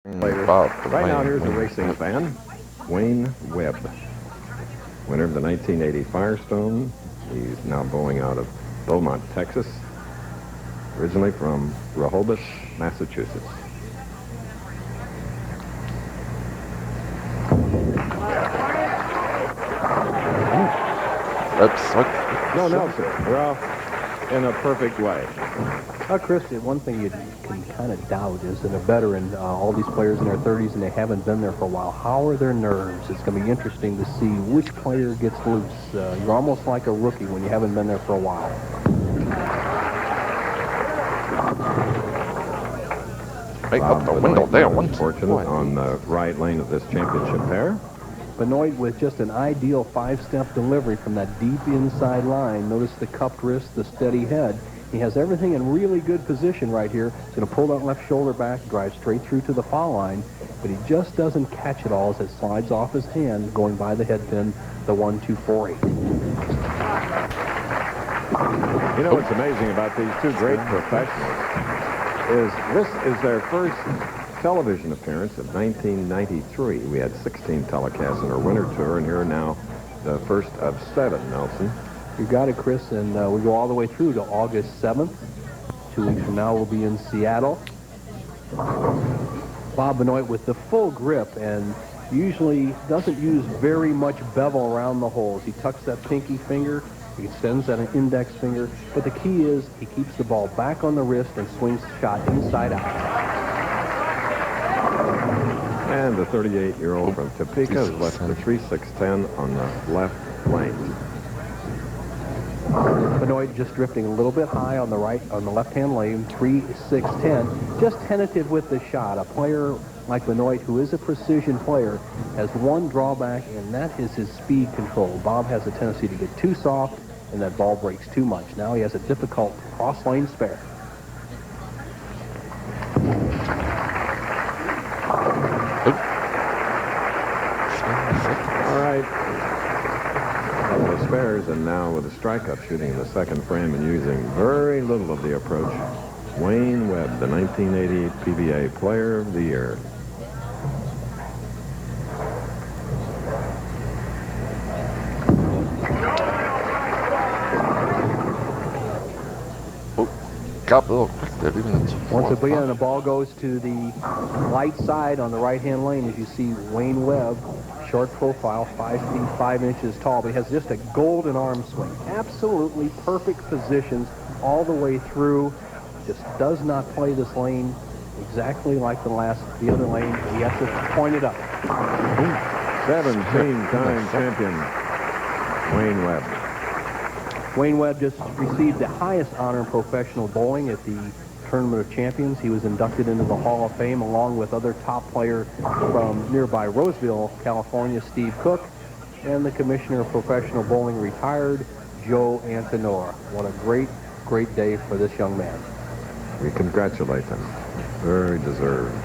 Right now, here's a racing fan, Wayne Webb, winner of the 1980 Firestone. He's now bowling out of Beaumont, Texas, originally from Rehoboth, Massachusetts. Oops. No, sir. Well, in a perfect way. Chris, one thing you can kind of doubt is that a veteran, all these players in their 30s and they haven't been there for a while, how are their nerves? It's going to be interesting to see which player gets loose. You're almost like a rookie when you haven't been there for a while. Right up the window there. Unfortunate on the right lane of this championship pair. Benoit with just an ideal five-step delivery from that deep inside line. Notice the cupped wrist, the steady head. He has everything in really good position right here. He's going to pull that left shoulder back, drive straight through to the foul line, but he just doesn't catch it all as it slides off his hand, going by the head pin, the 1-2-4-8. You know what's amazing about these two great professionals is this is their first television appearance of 1993. We had 16 telecasts in our winter tour, and here are now the first of 7, Nelson. You got it, Chris, and we go all the way through to August 7th. 2 weeks from now, we'll be in Seattle. Bob Benoit with the full grip, and usually doesn't use very much bevel around the holes. He tucks that pinky finger, he extends that index finger, but the key is he keeps the ball back on the wrist and swings the shot inside out. And the 38-year-old from Topeka has left the 3-6-10 on the left lane. Benoit just drifting a little bit high on the left-hand lane, 3-6-10, just tentative with the shot. A player like Benoit, who is a precision player, has one drawback, and that is his speed control. Bob has a tendency to get too soft, and that ball breaks too much. Now he has a difficult cross-lane spare. All right. The spares, and now with a strike-up, shooting in the second frame and using very little of the approach, Wayne Webb, the 1980 PBA Player of the Year. Once again, the ball goes to the light side on the right-hand lane. As you see, Wayne Webb, short profile, 5 feet 5 inches tall, but he has just a golden arm swing. Absolutely perfect positions all the way through. Just does not play this lane exactly like the other lane. He has to point it up. 17-time champion Wayne Webb. Wayne Webb just received the highest honor in professional bowling at the Tournament of Champions. He was inducted into the Hall of Fame along with other top players from nearby Roseville, California, Steve Cook, and the Commissioner of Professional Bowling, retired Joe Antonora. What a great, great day for this young man. We congratulate him. Very deserved.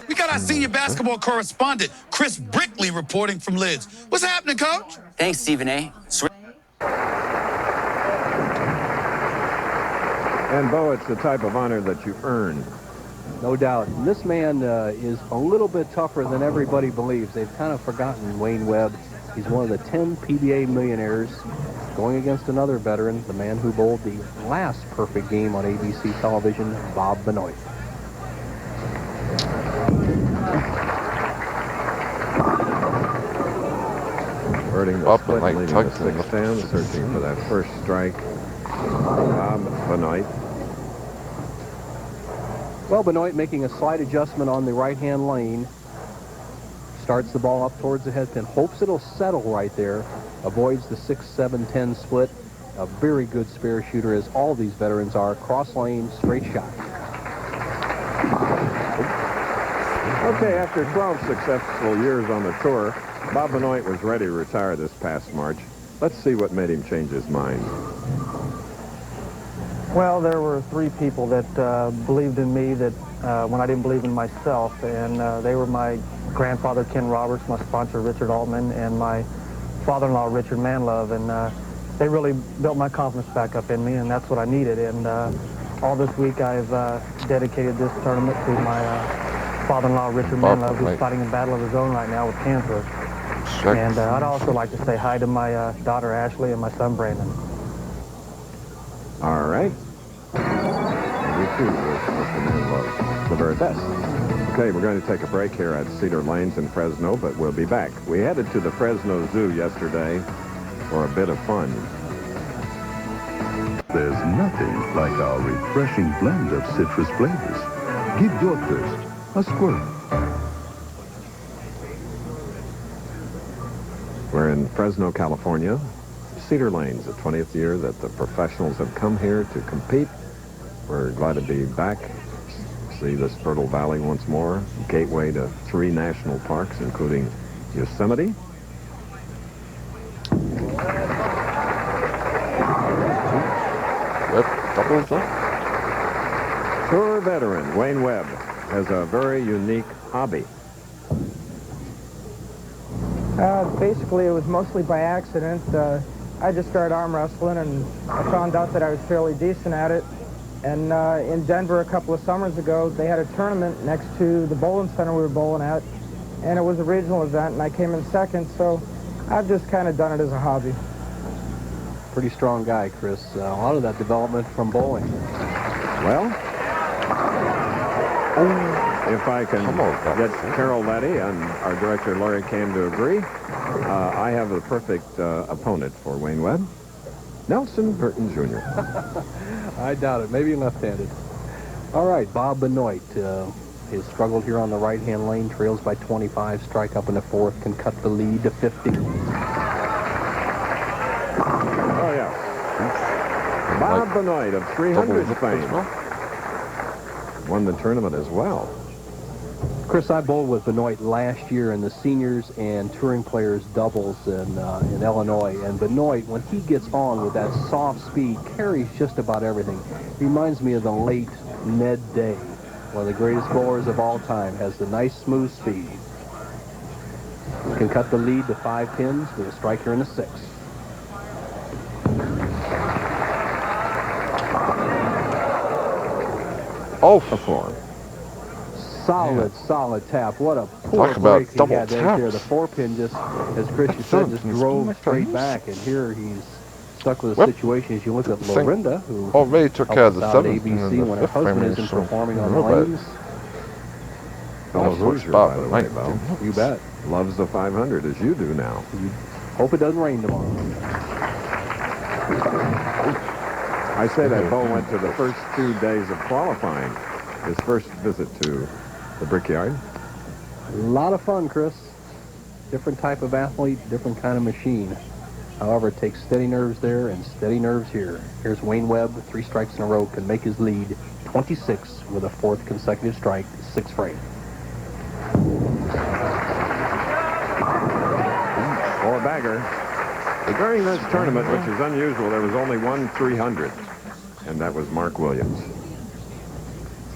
We got our senior basketball correspondent, Chris Brickley, reporting from Lids. What's happening, Coach? Thanks, Stephen A. And, Bo, it's the type of honor that you earned. No doubt. And this man is a little bit tougher than everybody believes. They've kind of forgotten Wayne Webb. He's one of the 10 PBA millionaires going against another veteran, the man who bowled the last perfect game on ABC television, Bob Benoit. Converting the split, leaving the 6-10, searching for that first strike. Bob Benoit. Well, Benoit making a slight adjustment on the right-hand lane. Starts the ball up towards the head pin. Hopes it'll settle right there. Avoids the 6-7-10 split. A very good spare shooter, as all these veterans are. Cross lane, straight shot. Okay, after 12 successful years on the tour, Bob Benoit was ready to retire this past March. Let's see what made him change his mind. Well, there were 3 people that believed in me that when I didn't believe in myself, and they were my grandfather, Ken Roberts, my sponsor, Richard Altman, and my father-in-law, Richard Manlove. And they really built my confidence back up in me, and that's what I needed. And all this week I've dedicated this tournament to my father-in-law, Richard Menlove, who's fighting a battle of his own right now with cancer. And I'd also like to say hi to my daughter, Ashley, and my son, Brandon. All right. You too, Mr. Menlove. The very best. Okay, we're going to take a break here at Cedar Lanes in Fresno, but we'll be back. We headed to the Fresno Zoo yesterday for a bit of fun. There's nothing like our refreshing blend of citrus flavors. Give your thirst a squirt. We're in Fresno, California. Cedar Lanes, the 20th year that the professionals have come here to compete. We're glad to be back. See this fertile valley once more. Gateway to 3 national parks, including Yosemite. Webb doubles up. Tour veteran Wayne Webb has a very unique hobby. Basically, it was mostly by accident. I just started arm wrestling, and I found out that I was fairly decent at it. And in Denver a couple of summers ago, they had a tournament next to the bowling center we were bowling at, and it was a regional event, and I came in second, so I've just kind of done it as a hobby. Pretty strong guy, Chris. A lot of that development from bowling. Well, if I can get Carol Letty and our director Larry Cam to agree, I have the perfect opponent for Wayne Webb, Nelson Burton Jr. I doubt it. Maybe left-handed. All right, Bob Benoit has struggled here on the right-hand lane, trails by 25, strike up in the 4th, can cut the lead to 50. Oh, yeah. Bob Benoit of 300 fame. Won the tournament as well. Chris, I bowled with Benoit last year in the seniors and touring players doubles in Illinois. And Benoit, when he gets on with that soft speed, carries just about everything. Reminds me of the late Ned Day, one of the greatest bowlers of all time. Has the nice smooth speed. Can cut the lead to 5 pins with a striker in the 6th. Oh, for 4. Solid tap. What a poor break he had there. The 4-pin just, as Chris you said, just drove straight back. And here he's stuck with a situation. As you look at Lorinda, who already took care of the 7th ABC when her husband isn't performing on the lanes. Fellow Hoosier, by the way, Bo. You bet. Loves the 500 as you do now. Hope it doesn't rain tomorrow. I say that Bo went to the first 2 days of qualifying, his first visit to the Brickyard. A lot of fun, Chris. Different type of athlete, different kind of machine. However, it takes steady nerves there and steady nerves here. Here's Wayne Webb, 3 strikes in a row, can make his lead 26 with a 4th consecutive strike, 6 frame. 4-bagger. During this tournament, which is unusual, there was only one 300, and that was Mark Williams.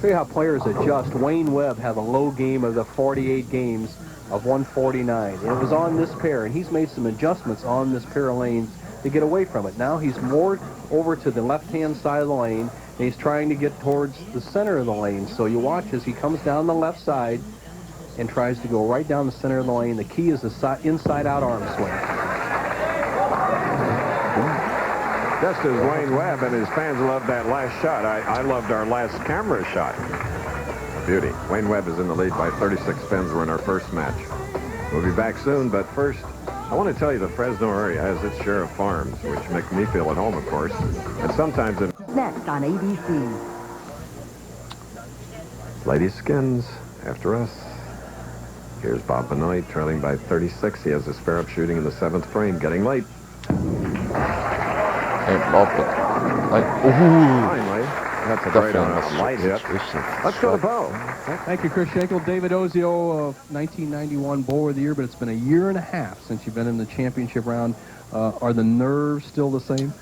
See how players adjust. Wayne Webb had a low game of the 48 games of 149. And it was on this pair, and he's made some adjustments on this pair of lanes to get away from it. Now he's more over to the left-hand side of the lane, and he's trying to get towards the center of the lane. So you watch as he comes down the left side and tries to go right down the center of the lane. The key is the inside-out arm swing. Just as Wayne Webb and his fans loved that last shot, I loved our last camera shot. Beauty. Wayne Webb is in the lead by 36 pins. We're in our first match. We'll be back soon, but first, I want to tell you the Fresno area has its share of farms, which make me feel at home, of course. And sometimes it... Next on ABC. Lady Skins after us. Here's Bob Benoit trailing by 36. He has his spare up shooting in the 7th frame, getting late. Finally, that's a great on a light hit. Let's go to Bo. Thank you, Chris Schenkel. David Ozio, 1991 Bowler of the Year, but it's been a year and a half since you've been in the championship round. Are the nerves still the same?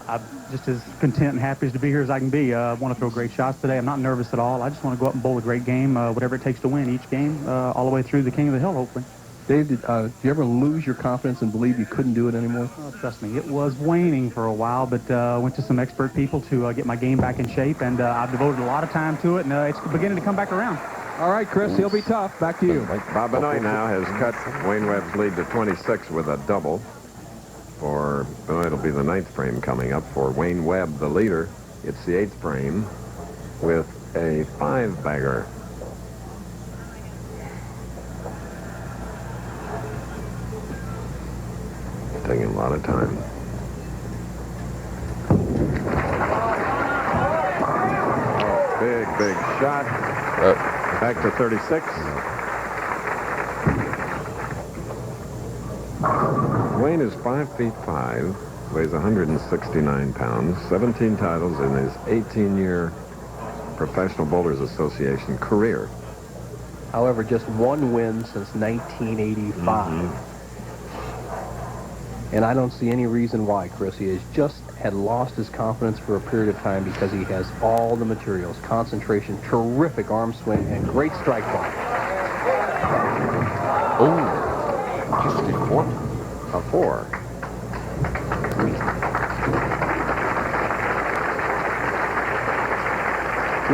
I'm just as content and happy as to be here as I can be. I want to throw great shots today. I'm not nervous at all. I just want to go up and bowl a great game, whatever it takes to win each game, all the way through the King of the Hill, hopefully. Dave, did you ever lose your confidence and believe you couldn't do it anymore? Oh, trust me, it was waning for a while, but went to some expert people to get my game back in shape, and I've devoted a lot of time to it, and it's beginning to come back around. All right, Chris, he'll be tough. Back to you. Bob Benoit now has cut Wayne Webb's lead to 26 with a double. For Benoit, it'll be the 9th frame coming up. For Wayne Webb, the leader, it's the 8th frame with a 5-bagger. Taking a lot of time. Oh, big shot. Back to 36. Wayne is 5'5", weighs 169 pounds, 17 titles in his 18-year Professional Bowlers Association career. However, just one win since 1985. And I don't see any reason why, Chris. He had lost his confidence for a period of time because he has all the materials, concentration, terrific arm swing, and great strike ball. Oh, just a 4. A 4.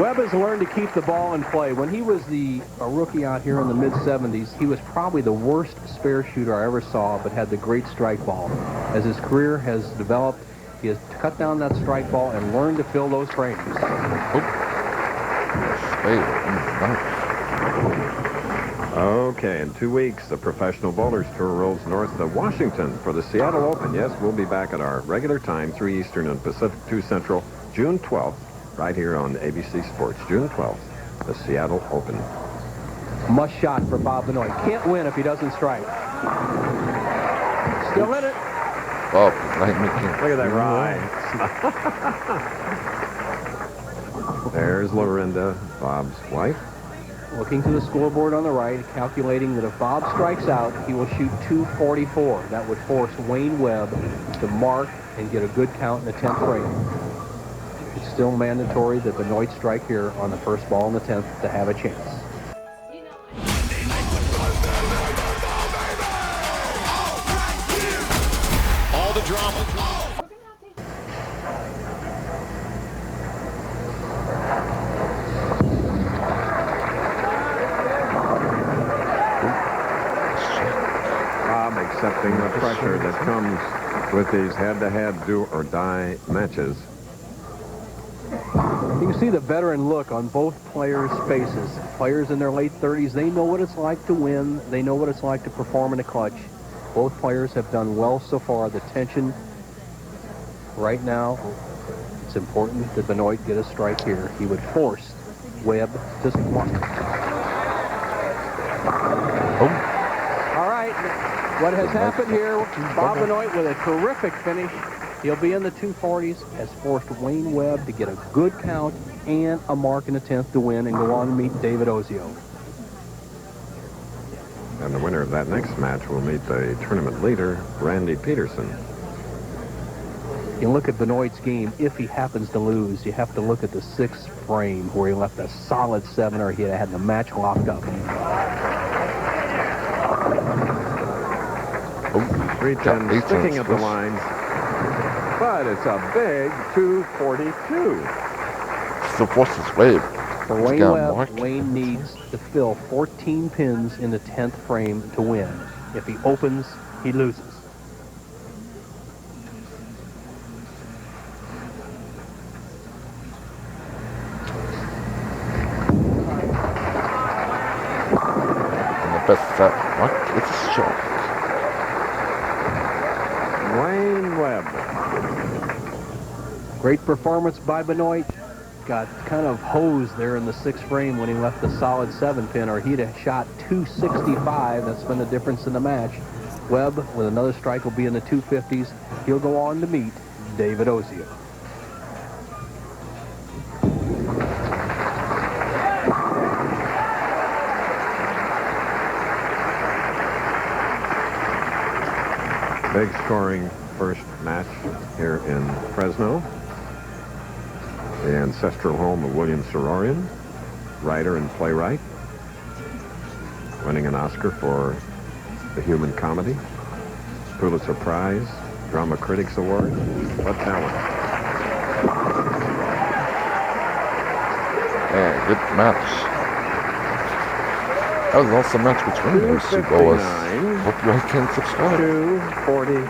Webb has learned to keep the ball in play. When he was a rookie out here in the mid-70s, he was probably the worst spare shooter I ever saw, but had the great strike ball. As his career has developed, he has cut down that strike ball and learned to fill those frames. Okay, in 2 weeks, the Professional Bowlers Tour rolls north to Washington for the Seattle Open. Yes, we'll be back at our regular time, 3 Eastern and Pacific, 2 Central, June 12th, right here on ABC Sports. June 12th, the Seattle Open. Must shot for Bob Benoit. Can't win if he doesn't strike. Still in it. Oh, look at that ride. There's Lorinda, Bob's wife. Looking to the scoreboard on the right, calculating that if Bob strikes out, he will shoot 244. That would force Wayne Webb to mark and get a good count in the 10th frame. It's still mandatory that Benoit strike here on the first ball in the 10th to have a chance. All the drama. Bob accepting the pressure that comes with these head-to-head do-or-die matches. You can see the veteran look on both players' faces. Players in their late 30s, they know what it's like to win. They know what it's like to perform in a clutch. Both players have done well so far. The tension right now, it's important that Benoit get a strike here. He would force Webb to mark. All right, what has happened here, Bob Benoit with a terrific finish. He'll be in the 240s, has forced Wayne Webb to get a good count and a mark in the 10th to win and go on to meet David Ozio. And the winner of that next match will meet the tournament leader, Randy Peterson. You look at Benoit's game, if he happens to lose, you have to look at the 6th frame where he left a solid 7 or he had the match locked up. 310 sticking at the lines. But it's a big 242. So what's his wave? For Wayne Webb, Wayne needs to fill 14 pins in the 10th frame to win. If he opens, he loses. And the best set. What? It's a shot. Wayne Webb. Great performance by Benoit. Got kind of hosed there in the 6th frame when he left the solid 7-pin, or he'd have shot 265. That's been the difference in the match. Webb, with another strike, will be in the 250s. He'll go on to meet David Ozio. Big scoring first match here in Fresno. The ancestral home of William Sororian, writer and playwright, winning an Oscar for The Human Comedy, Pulitzer Prize, Drama Critics Award. What talent. Yeah, good match. That was also a match between those two boys. 259. Hope you all can subscribe. 242.